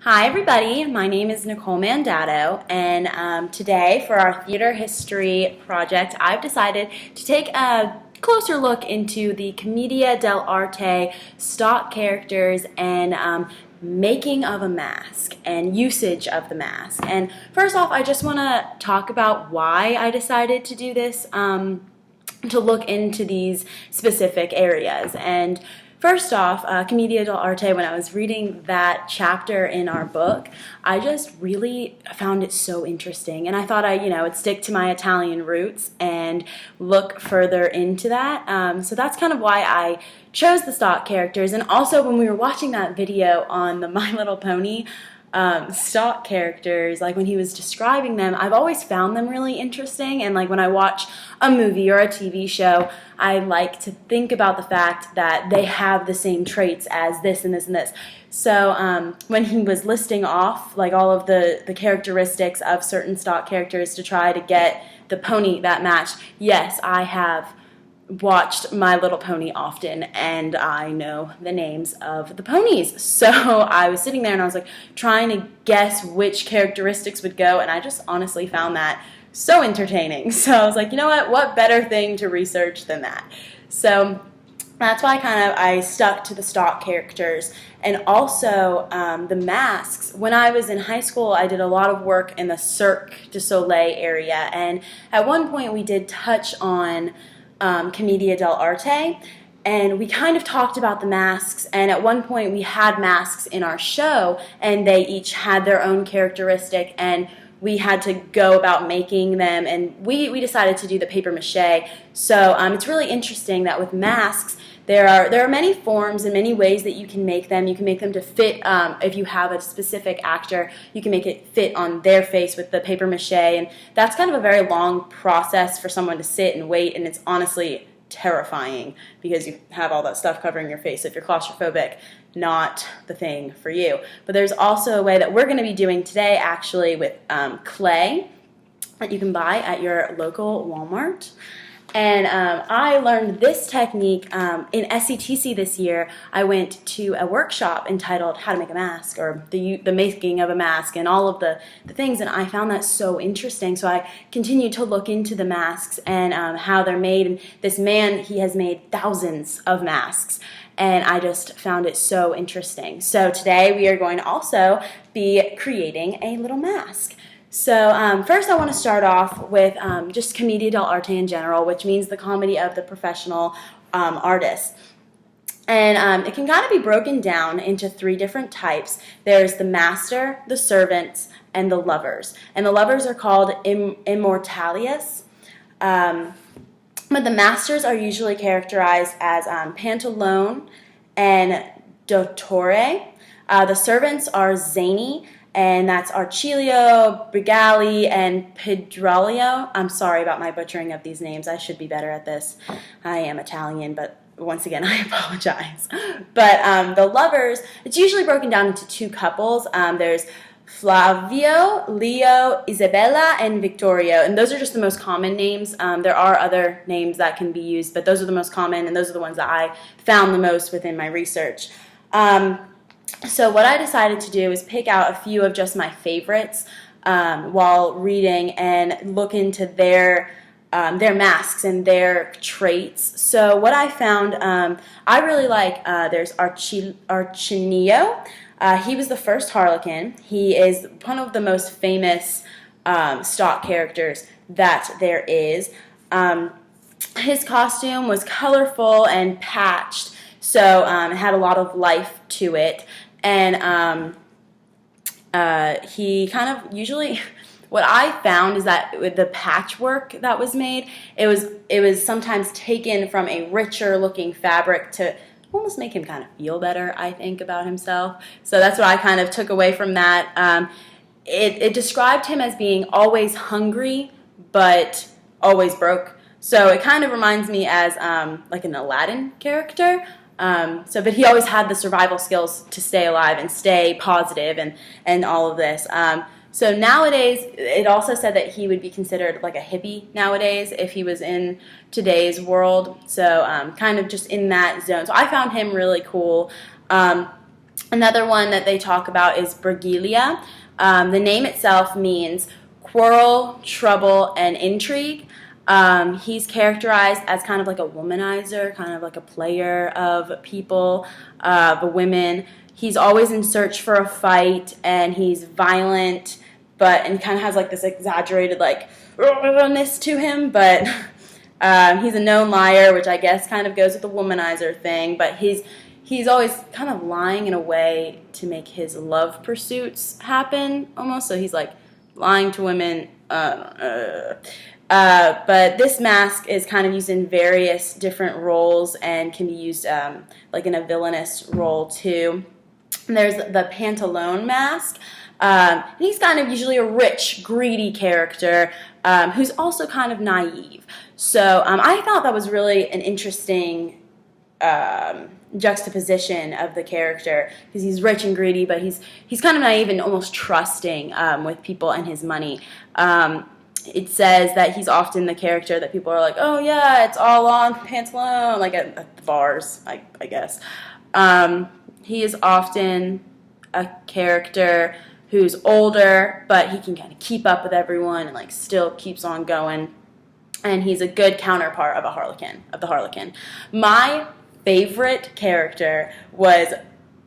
Hi everybody, my name is Nicole Mandato, and today for our theater history project I've decided to take a closer look into the Commedia dell'arte stock characters and making of a mask and usage of the mask. And first off, I just want to talk about why I decided to do this, to look into these specific areas. And first off, Commedia dell'arte, when I was reading that chapter in our book, I just really found it so interesting. And I thought would stick to my Italian roots and look further into that. So that's kind of why I chose the stock characters. And also, when we were watching that video on the My Little Pony stock characters, like when he was describing them, I've always found them really interesting. And like when I watch a movie or a TV show, I like to think about the fact that they have the same traits as this and this and this. So when he was listing off like all of the characteristics of certain stock characters to try to get the pony that matched, yes, I have watched My Little Pony often, and I know the names of the ponies. So I was sitting there and I was like trying to guess which characteristics would go, and I just honestly found that so entertaining. So I was like, you know what better thing to research than that? So that's why I stuck to the stock characters. And also the masks. When I was in high school, I did a lot of work in the Cirque du Soleil area, and at one point we did touch on Commedia dell'arte, and we kind of talked about the masks, and at one point we had masks in our show, and they each had their own characteristic, and we had to go about making them, and we decided to do the paper mache. So it's really interesting that with masks, there are many forms and many ways that you can make them. You can make them to fit, if you have a specific actor, you can make it fit on their face with the paper mache, and that's kind of a very long process for someone to sit and wait, and it's honestly terrifying because you have all that stuff covering your face. If you're claustrophobic, not the thing for you. But there's also a way that we're going to be doing today, actually, with clay that you can buy at your local Walmart. And I learned this technique in SCTC this year. I went to a workshop entitled How to Make a Mask, or the making of a mask, and all of the things, and I found that so interesting. So I continued to look into the masks and how they're made. And this man, he has made thousands of masks, and I just found it so interesting. So today we are going to also be creating a little mask. So first I want to start off with just Commedia dell'arte in general, which means the comedy of the professional artist. And it can kind of be broken down into three different types. There's the master, the servants, and the lovers. And the lovers are called immortalius. But the masters are usually characterized as Pantalone and Dottore. The servants are zany, and that's Arcilio, Brigali, and Pedralio. I'm sorry about my butchering of these names. I should be better at this. I am Italian, but once again, I apologize. But the lovers, it's usually broken down into two couples. There's Flavio, Leo, Isabella, and Vittorio, and those are just the most common names. There are other names that can be used, but those are the most common, and those are the ones that I found the most within my research. So what I decided to do is pick out a few of just my favorites while reading and look into their masks and their traits. So what I found, I really like, there's Arcinio. He was the first Harlequin. He is one of the most famous stock characters that there is. His costume was colorful and patched, so it had a lot of life to it. And he kind of usually, what I found is that with the patchwork that was made, it was sometimes taken from a richer looking fabric to almost make him kind of feel better, I think, about himself. So that's what I kind of took away from that. It described him as being always hungry, but always broke. So it kind of reminds me as like an Aladdin character. But he always had the survival skills to stay alive and stay positive and all of this. So nowadays, it also said that he would be considered like a hippie nowadays if he was in today's world. So kind of just in that zone. So I found him really cool. Another one that they talk about is Brigilia. The name itself means quarrel, trouble, and intrigue. He's characterized as kind of like a womanizer, kind of like a player of people, the women. He's always in search for a fight, and he's violent, and kind of has like this exaggerated like ness to him. But he's a known liar, which I guess kind of goes with the womanizer thing. But he's always kind of lying in a way to make his love pursuits happen, almost. So he's like lying to women. But this mask is kind of used in various different roles and can be used like in a villainous role too. And there's the Pantalone mask. And he's kind of usually a rich, greedy character who's also kind of naive. So I thought that was really an interesting juxtaposition of the character, because he's rich and greedy, but he's kind of naive and almost trusting with people and his money. It says that he's often the character that people are like, oh yeah, it's all on Pantalone, like at the bars, I guess. He is often a character who's older, but he can kind of keep up with everyone and like still keeps on going. And he's a good counterpart of the Harlequin. My favorite character was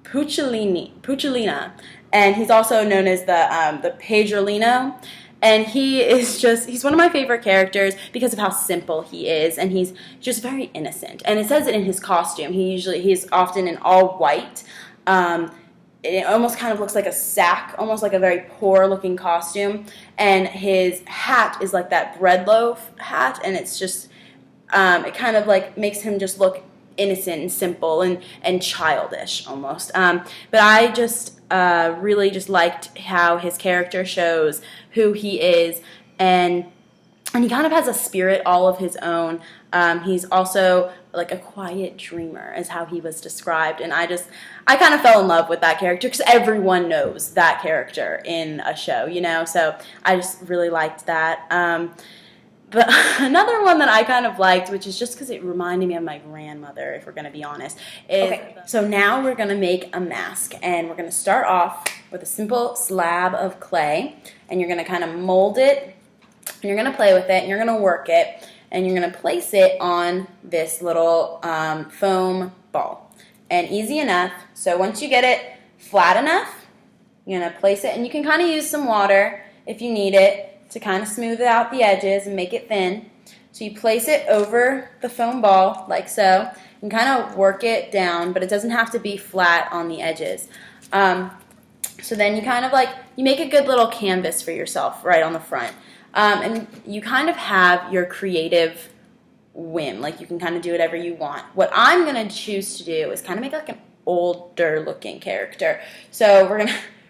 Pucciolina, and he's also known as the Pedrolino. And he's one of my favorite characters because of how simple he is, and he's just very innocent. And it says it in his costume. He's often in all white. It almost kind of looks like a sack, almost like a very poor-looking costume. And his hat is like that bread loaf hat, and it's just, it kind of like makes him just look innocent and simple and childish almost. But I just really just liked how his character shows who he is, and he kind of has a spirit all of his own. He's also like a quiet dreamer, is how he was described, and I kind of fell in love with that character because everyone knows that character in a show, so I just really liked that. But another one that I kind of liked, which is just because it reminded me of my grandmother, if we're going to be honest, is, okay, so now we're going to make a mask, and we're going to start off with a simple slab of clay, and you're going to kind of mold it, and you're going to play with it, and you're going to work it, and you're going to place it on this little foam ball. And easy enough, so once you get it flat enough, you're going to place it, and you can kind of use some water if you need it to kind of smooth out the edges and make it thin. So you place it over the foam ball like so, and kind of work it down, but it doesn't have to be flat on the edges. So then you kind of you make a good little canvas for yourself right on the front. And you kind of have your creative whim, like you can kind of do whatever you want. What I'm going to choose to do is kind of make like an older looking character. So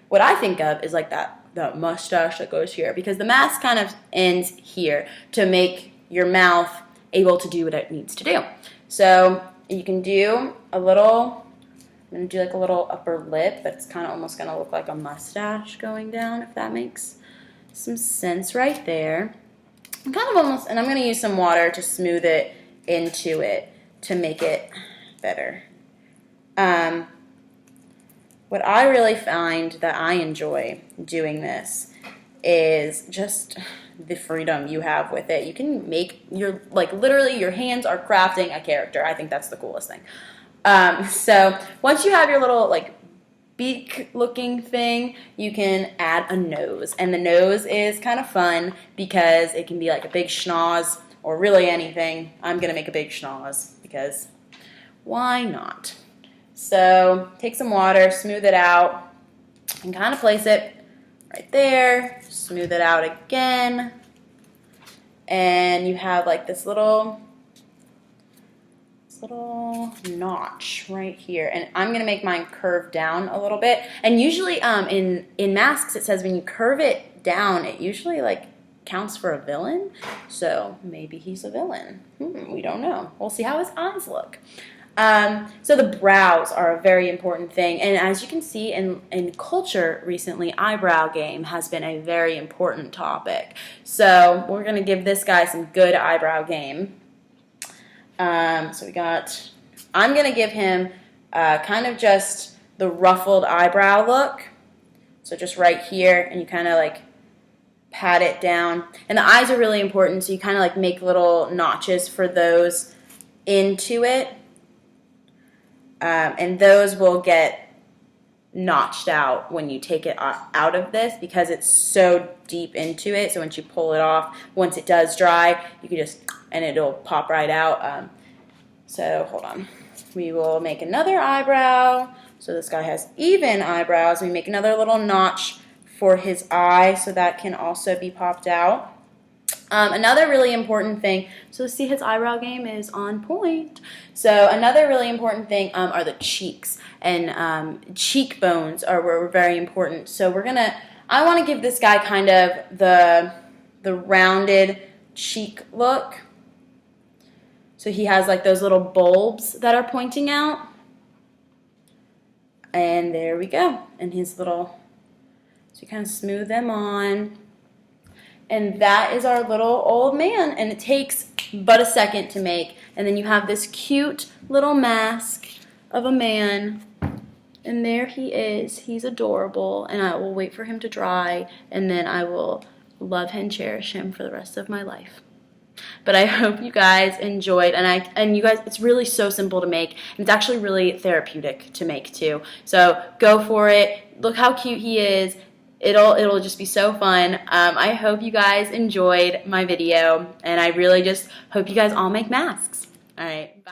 what I think of is like that mustache that goes here, because the mask kind of ends here to make your mouth able to do what it needs to do. So you can do I'm going to do like a little upper lip, but it's kind of almost going to look like a mustache going down, if that makes some sense right there. And I'm going to use some water to smooth it into it to make it better. What I really find that I enjoy doing this is just the freedom you have with it. You can make literally your hands are crafting a character. I think that's the coolest thing. So once you have your little beak looking thing, you can add a nose. And the nose is kind of fun because it can be like a big schnoz or really anything. I'm going to make a big schnoz because why not? So take some water, smooth it out, and kind of place it right there. Smooth it out again. And you have like this little notch right here. And I'm going to make mine curve down a little bit. And usually in masks it says when you curve it down, it usually counts for a villain. So maybe he's a villain. We don't know. We'll see how his eyes look. So the brows are a very important thing, and as you can see in culture recently, eyebrow game has been a very important topic. So we're going to give this guy some good eyebrow game. I'm going to give him kind of just the ruffled eyebrow look. So just right here, and you kind of like pat it down. And the eyes are really important, so you kind of like make little notches for those into it. And those will get notched out when you take it out of this because it's so deep into it. So once you pull it off, once it does dry, you can just, and it'll pop right out. So hold on. We will make another eyebrow. So this guy has even eyebrows. We make another little notch for his eye so that can also be popped out. Another really important thing, so see his eyebrow game is on point. So another really important thing are the cheeks, and cheekbones were very important. So I want to give this guy kind of the rounded cheek look. So he has like those little bulbs that are pointing out. And there we go. And his little, so you kind of smooth them on. And that is our little old man. And it takes but a second to make. And then you have this cute little mask of a man. And there he is. He's adorable. And I will wait for him to dry. And then I will love and cherish him for the rest of my life. But I hope you guys enjoyed, and you guys, it's really so simple to make, and it's actually really therapeutic to make too. So go for it. Look how cute he is. It'll just be so fun. I hope you guys enjoyed my video, and I really just hope you guys all make masks. All right, bye.